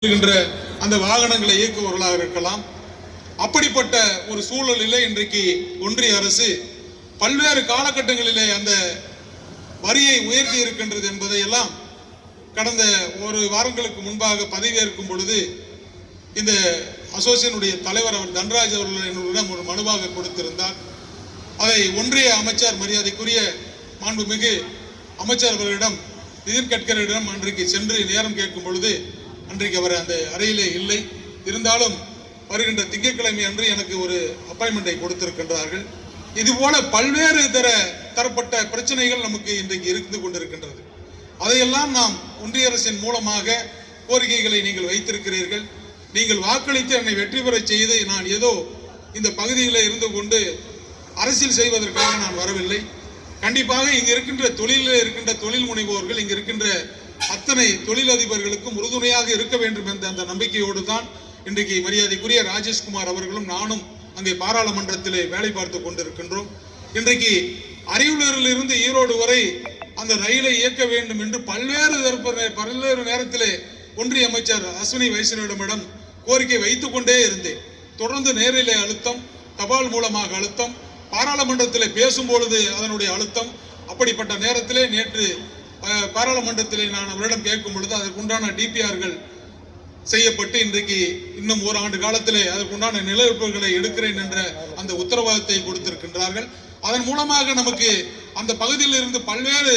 அந்த வாகனங்களை இயக்குபவர்களாக இருக்கலாம். அப்படிப்பட்ட ஒரு சூழலிலே இன்றைக்கு ஒன்றிய அரசு பல்வேறு காலகட்டங்களிலே அந்த வரியை உயர்த்தி இருக்கின்றது என்பதை எல்லாம் கடந்த ஒரு வாரங்களுக்கு முன்பாக பதவியேற்கும் பொழுது இந்த அசோசியேஷனுடைய தலைவர் அவர் தன்ராஜ் அவர்கள் என்னுடன் ஒரு மனுவாக கொடுத்திருந்தார். அதை ஒன்றிய அமைச்சர் மரியாதைக்குரிய மாண்புமிகு அமைச்சர் அவர்களிடம் நிதின் கட்கரியிடம் அன்றைக்கு சென்று நேரம் கேட்கும் பொழுது அன்றைக்கு அவர் அந்த அறையிலே இல்லை. இருந்தாலும் வருகின்ற திங்கட்கிழமை அன்று எனக்கு ஒரு அப்பாயின்மெண்டை கொடுத்திருக்கின்றார்கள். இதுபோல பல்வேறு தரப்பட்ட பிரச்சனைகள் நமக்கு இன்றைக்கு இருந்து கொண்டிருக்கின்றது. அதையெல்லாம் நாம் ஒன்றிய அரசின் மூலமாக கோரிக்கைகளை நீங்கள் வைத்திருக்கிறீர்கள். நீங்கள் வாக்களித்து என்னை வெற்றி பெற செய்து நான் ஏதோ இந்த பகுதியில் இருந்து கொண்டு அரசியல் செய்வதற்காக நான் வரவில்லை. கண்டிப்பாக இங்கு இருக்கின்ற தொழிலில் இருக்கின்ற தொழில் முனைவோர்கள், இங்கு இருக்கின்ற அத்தனை தொழிலதிபர்களுக்கும் உறுதுணையாக இருக்க வேண்டும் என்ற அந்த நம்பிக்கையோடு தான் இன்றைக்கு மரியாதைக்குரிய ராஜேஷ்குமார் அவர்களும் நானும் அங்கே பாராளுமன்றத்திலே வேலை பார்த்து கொண்டிருக்கின்றோம். இன்றைக்கு அரியலூரில் இருந்து ஈரோடு வரை அந்த ரயிலை இயக்க வேண்டும் என்று பல்வேறு நேரத்திலே ஒன்றிய அமைச்சர் அஸ்வினி வைஷ்ணவிடமிடம் கோரிக்கை வைத்துக் கொண்டே இருந்தேன். தொடர்ந்து நேரிலே அழுத்தம், தபால் மூலமாக அழுத்தம், பாராளுமன்றத்திலே பேசும்பொழுது அதனுடைய அழுத்தம். அப்படிப்பட்ட நேரத்திலே நேற்று பாராளுமன்றத்திலே நான் அவரிடம் கேட்கும் பொழுது அதற்குண்டான டிபிஆர்கள் செய்யப்பட்டு இன்றைக்கு இன்னும் ஓராண்டு காலத்திலே அதற்குண்டான நிலப்பரப்புகளை எடுக்கிறேன் என்ற அந்த உத்தரவாதத்தை கொடுத்திருக்கின்றார்கள். அதன் மூலமாக நமக்கு அந்த பகுதியில் இருந்து பல்வேறு